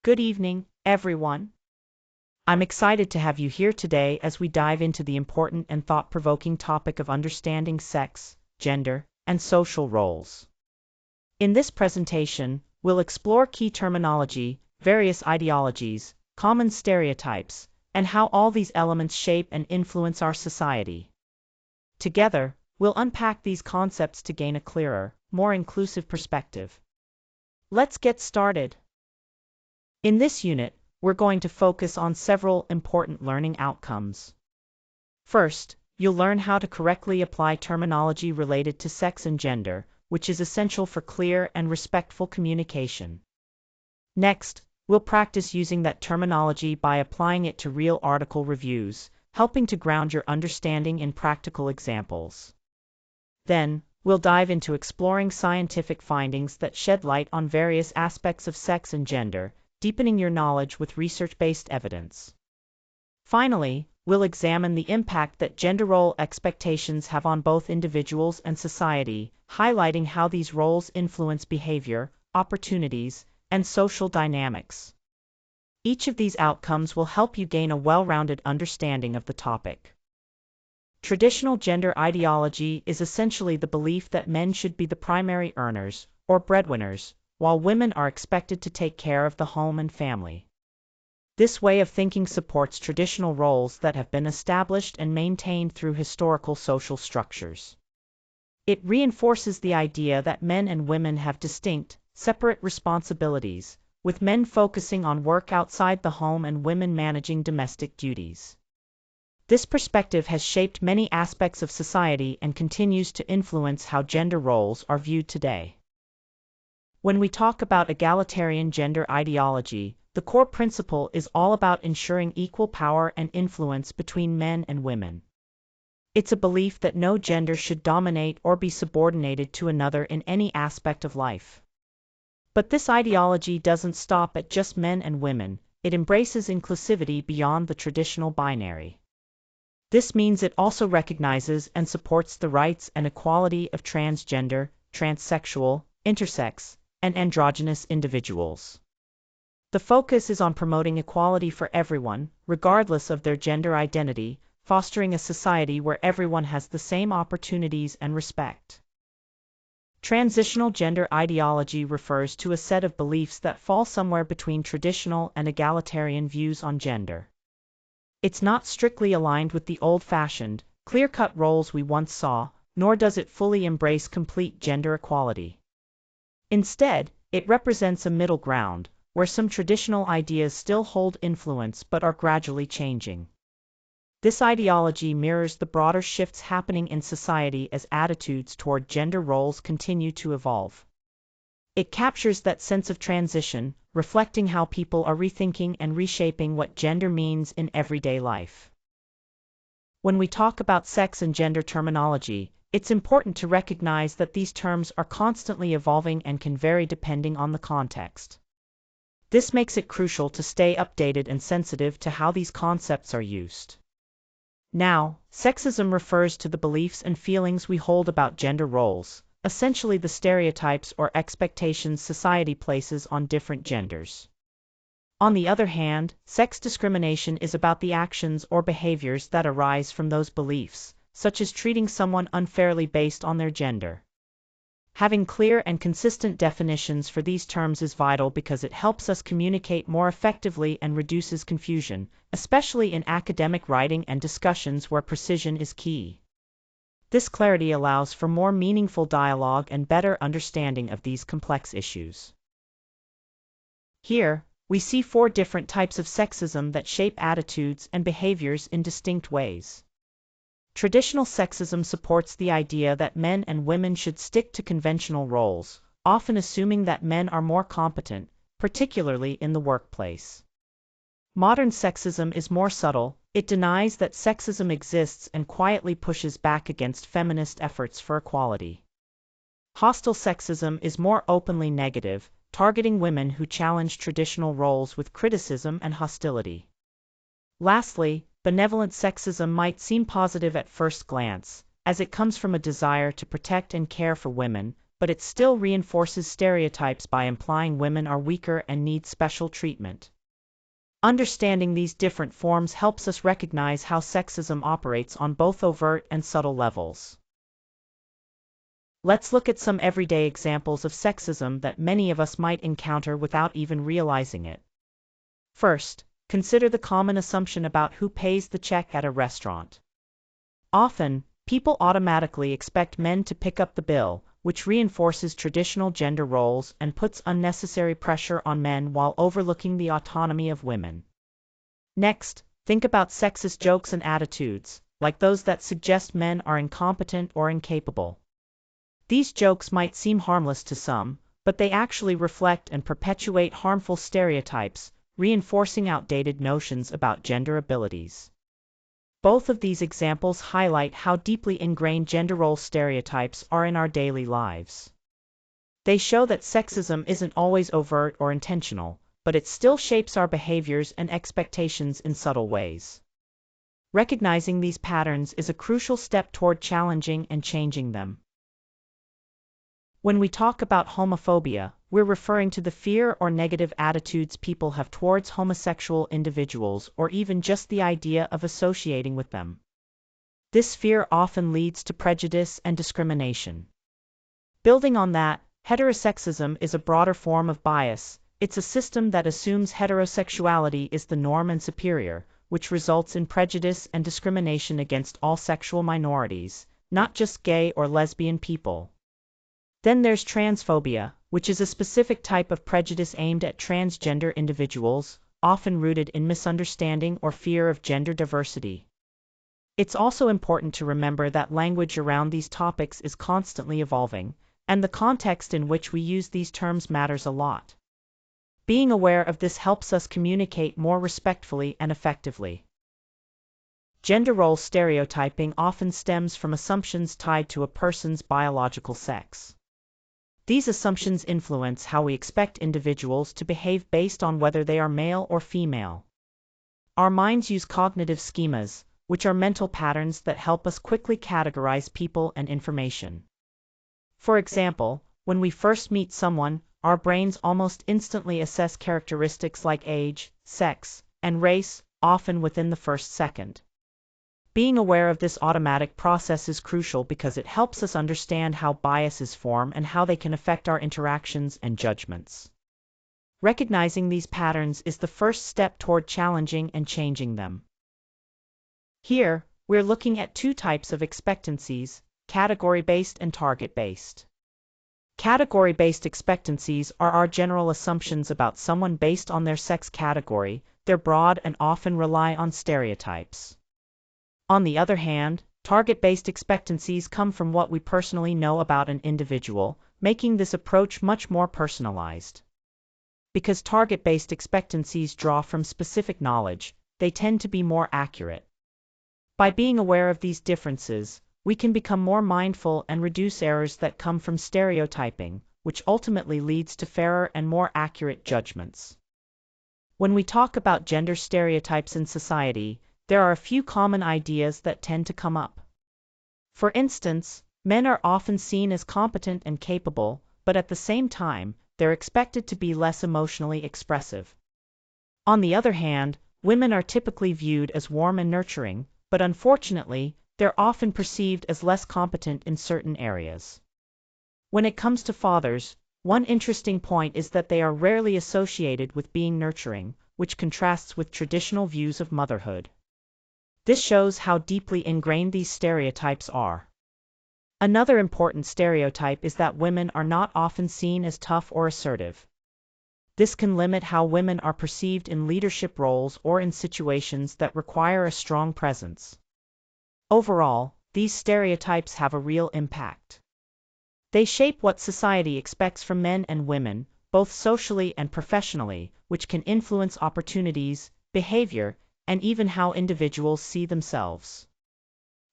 Good evening, everyone. I'm excited to have you here today as we dive into the important and thought-provoking topic of understanding sex, gender, and social roles. In this presentation, we'll explore key terminology, various ideologies, common stereotypes, and how all these elements shape and influence our society. Together, we'll unpack these concepts to gain a clearer, more inclusive perspective. Let's get started. In this unit, we're going to focus on several important learning outcomes. First, you'll learn how to correctly apply terminology related to sex and gender, which is essential for clear and respectful communication. Next, we'll practice using that terminology by applying it to real article reviews, helping to ground your understanding in practical examples. Then, we'll dive into exploring scientific findings that shed light on various aspects of sex and gender, deepening your knowledge with research-based evidence. Finally, we'll examine the impact that gender role expectations have on both individuals and society, highlighting how these roles influence behavior, opportunities, and social dynamics. Each of these outcomes will help you gain a well-rounded understanding of the topic. Traditional gender ideology is essentially the belief that men should be the primary earners, or breadwinners, while women are expected to take care of the home and family. This way of thinking supports traditional roles that have been established and maintained through historical social structures. It reinforces the idea that men and women have distinct, separate responsibilities, with men focusing on work outside the home and women managing domestic duties. This perspective has shaped many aspects of society and continues to influence how gender roles are viewed today. When we talk about egalitarian gender ideology, the core principle is all about ensuring equal power and influence between men and women. It's a belief that no gender should dominate or be subordinated to another in any aspect of life. But this ideology doesn't stop at just men and women, it embraces inclusivity beyond the traditional binary. This means it also recognizes and supports the rights and equality of transgender, transsexual, intersex, and androgynous individuals. The focus is on promoting equality for everyone, regardless of their gender identity, fostering a society where everyone has the same opportunities and respect. Transitional gender ideology refers to a set of beliefs that fall somewhere between traditional and egalitarian views on gender. It's not strictly aligned with the old-fashioned, clear-cut roles we once saw, nor does it fully embrace complete gender equality. Instead, it represents a middle ground, where some traditional ideas still hold influence but are gradually changing. This ideology mirrors the broader shifts happening in society as attitudes toward gender roles continue to evolve. It captures that sense of transition, reflecting how people are rethinking and reshaping what gender means in everyday life. When we talk about sex and gender terminology, it's important to recognize that these terms are constantly evolving and can vary depending on the context. This makes it crucial to stay updated and sensitive to how these concepts are used. Now, sexism refers to the beliefs and feelings we hold about gender roles, essentially the stereotypes or expectations society places on different genders. On the other hand, sex discrimination is about the actions or behaviors that arise from those beliefs, such as treating someone unfairly based on their gender. Having clear and consistent definitions for these terms is vital because it helps us communicate more effectively and reduces confusion, especially in academic writing and discussions where precision is key. This clarity allows for more meaningful dialogue and better understanding of these complex issues. Here, we see 4 different types of sexism that shape attitudes and behaviors in distinct ways. Traditional sexism supports the idea that men and women should stick to conventional roles, often assuming that men are more competent, particularly in the workplace. Modern sexism is more subtle, it denies that sexism exists and quietly pushes back against feminist efforts for equality. Hostile sexism is more openly negative, targeting women who challenge traditional roles with criticism and hostility. Lastly, benevolent sexism might seem positive at first glance, as it comes from a desire to protect and care for women, but it still reinforces stereotypes by implying women are weaker and need special treatment. Understanding these different forms helps us recognize how sexism operates on both overt and subtle levels. Let's look at some everyday examples of sexism that many of us might encounter without even realizing it. First, consider the common assumption about who pays the check at a restaurant. Often, people automatically expect men to pick up the bill, which reinforces traditional gender roles and puts unnecessary pressure on men while overlooking the autonomy of women. Next, think about sexist jokes and attitudes, like those that suggest men are incompetent or incapable. These jokes might seem harmless to some, but they actually reflect and perpetuate harmful stereotypes, reinforcing outdated notions about gender abilities. Both of these examples highlight how deeply ingrained gender role stereotypes are in our daily lives. They show that sexism isn't always overt or intentional, but it still shapes our behaviors and expectations in subtle ways. Recognizing these patterns is a crucial step toward challenging and changing them. When we talk about homophobia, we're referring to the fear or negative attitudes people have towards homosexual individuals or even just the idea of associating with them. This fear often leads to prejudice and discrimination. Building on that, heterosexism is a broader form of bias. It's a system that assumes heterosexuality is the norm and superior, which results in prejudice and discrimination against all sexual minorities, not just gay or lesbian people. Then there's transphobia, which is a specific type of prejudice aimed at transgender individuals, often rooted in misunderstanding or fear of gender diversity. It's also important to remember that language around these topics is constantly evolving, and the context in which we use these terms matters a lot. Being aware of this helps us communicate more respectfully and effectively. Gender role stereotyping often stems from assumptions tied to a person's biological sex. These assumptions influence how we expect individuals to behave based on whether they are male or female. Our minds use cognitive schemas, which are mental patterns that help us quickly categorize people and information. For example, when we first meet someone, our brains almost instantly assess characteristics like age, sex, and race, often within the first second. Being aware of this automatic process is crucial because it helps us understand how biases form and how they can affect our interactions and judgments. Recognizing these patterns is the first step toward challenging and changing them. Here, we're looking at two types of expectancies: category-based and target-based. Category-based expectancies are our general assumptions about someone based on their sex category. They're broad and often rely on stereotypes. On the other hand, target-based expectancies come from what we personally know about an individual, making this approach much more personalized. Because target-based expectancies draw from specific knowledge, they tend to be more accurate. By being aware of these differences, we can become more mindful and reduce errors that come from stereotyping, which ultimately leads to fairer and more accurate judgments. When we talk about gender stereotypes in society, there are a few common ideas that tend to come up. For instance, men are often seen as competent and capable, but at the same time, they're expected to be less emotionally expressive. On the other hand, women are typically viewed as warm and nurturing, but unfortunately, they're often perceived as less competent in certain areas. When it comes to fathers, one interesting point is that they are rarely associated with being nurturing, which contrasts with traditional views of motherhood. This shows how deeply ingrained these stereotypes are. Another important stereotype is that women are not often seen as tough or assertive. This can limit how women are perceived in leadership roles or in situations that require a strong presence. Overall, these stereotypes have a real impact. They shape what society expects from men and women, both socially and professionally, which can influence opportunities, behavior, and even how individuals see themselves.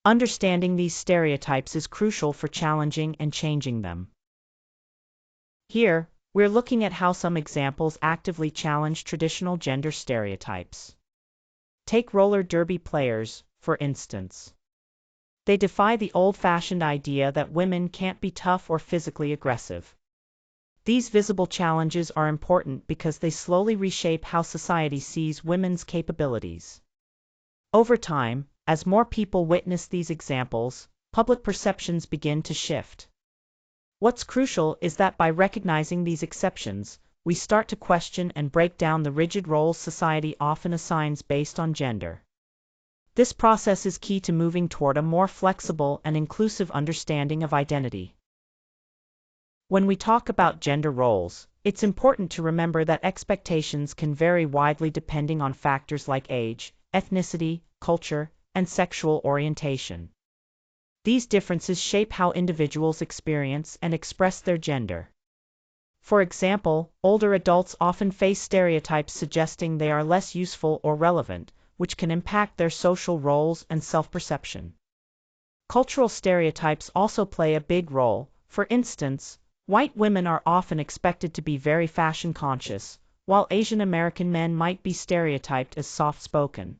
Understanding these stereotypes is crucial for challenging and changing them. Here, we're looking at how some examples actively challenge traditional gender stereotypes. Take roller derby players, for instance. They defy the old-fashioned idea that women can't be tough or physically aggressive. These visible challenges are important because they slowly reshape how society sees women's capabilities. Over time, as more people witness these examples, public perceptions begin to shift. What's crucial is that by recognizing these exceptions, we start to question and break down the rigid roles society often assigns based on gender. This process is key to moving toward a more flexible and inclusive understanding of identity. When we talk about gender roles, it's important to remember that expectations can vary widely depending on factors like age, ethnicity, culture, and sexual orientation. These differences shape how individuals experience and express their gender. For example, older adults often face stereotypes suggesting they are less useful or relevant, which can impact their social roles and self-perception. Cultural stereotypes also play a big role. For instance, white women are often expected to be very fashion-conscious, while Asian American men might be stereotyped as soft-spoken.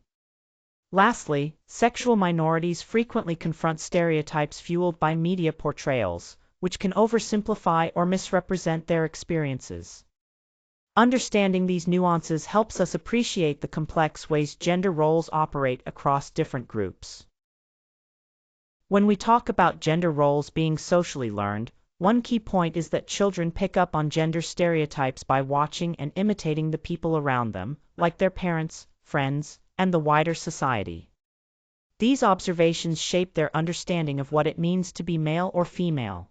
Lastly, sexual minorities frequently confront stereotypes fueled by media portrayals, which can oversimplify or misrepresent their experiences. Understanding these nuances helps us appreciate the complex ways gender roles operate across different groups. When we talk about gender roles being socially learned, one key point is that children pick up on gender stereotypes by watching and imitating the people around them, like their parents, friends, and the wider society. These observations shape their understanding of what it means to be male or female.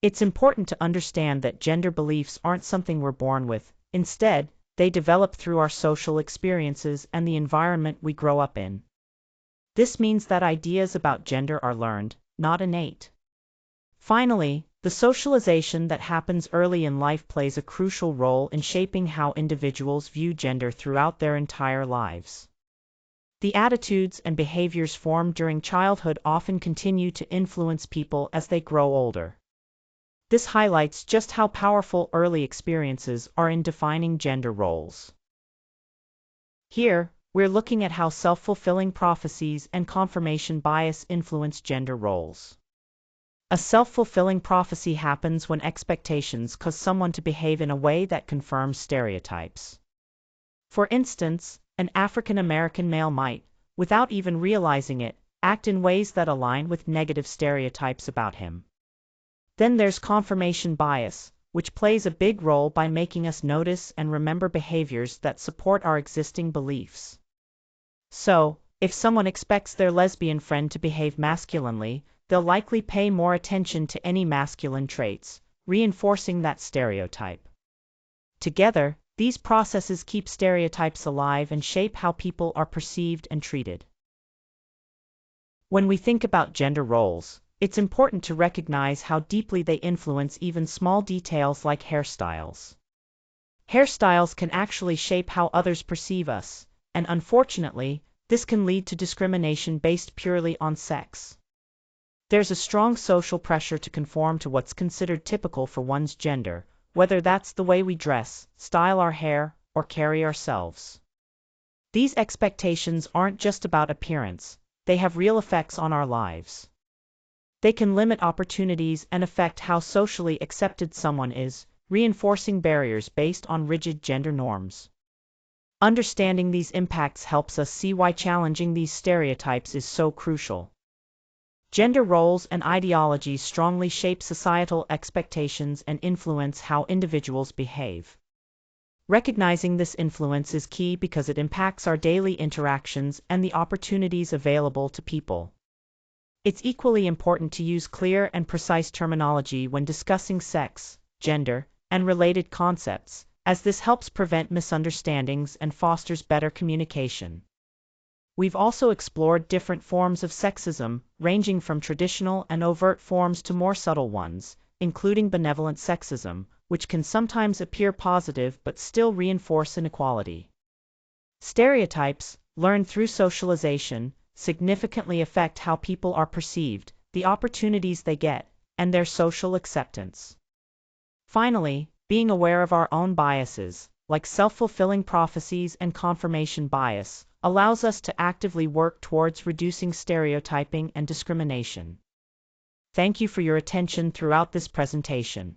It's important to understand that gender beliefs aren't something we're born with. Instead, they develop through our social experiences and the environment we grow up in. This means that ideas about gender are learned, not innate. Finally, the socialization that happens early in life plays a crucial role in shaping how individuals view gender throughout their entire lives. The attitudes and behaviors formed during childhood often continue to influence people as they grow older. This highlights just how powerful early experiences are in defining gender roles. Here, we're looking at how self-fulfilling prophecies and confirmation bias influence gender roles. A self-fulfilling prophecy happens when expectations cause someone to behave in a way that confirms stereotypes. For instance, an African American male might, without even realizing it, act in ways that align with negative stereotypes about him. Then there's confirmation bias, which plays a big role by making us notice and remember behaviors that support our existing beliefs. So, if someone expects their lesbian friend to behave masculinely, they'll likely pay more attention to any masculine traits, reinforcing that stereotype. Together, these processes keep stereotypes alive and shape how people are perceived and treated. When we think about gender roles, it's important to recognize how deeply they influence even small details like hairstyles. Hairstyles can actually shape how others perceive us, and unfortunately, this can lead to discrimination based purely on sex. There's a strong social pressure to conform to what's considered typical for one's gender, whether that's the way we dress, style our hair, or carry ourselves. These expectations aren't just about appearance, they have real effects on our lives. They can limit opportunities and affect how socially accepted someone is, reinforcing barriers based on rigid gender norms. Understanding these impacts helps us see why challenging these stereotypes is so crucial. Gender roles and ideologies strongly shape societal expectations and influence how individuals behave. Recognizing this influence is key because it impacts our daily interactions and the opportunities available to people. It's equally important to use clear and precise terminology when discussing sex, gender, and related concepts, as this helps prevent misunderstandings and fosters better communication. We've also explored different forms of sexism, ranging from traditional and overt forms to more subtle ones, including benevolent sexism, which can sometimes appear positive but still reinforce inequality. Stereotypes, learned through socialization, significantly affect how people are perceived, the opportunities they get, and their social acceptance. Finally, being aware of our own biases, like self-fulfilling prophecies and confirmation bias, allows us to actively work towards reducing stereotyping and discrimination. Thank you for your attention throughout this presentation.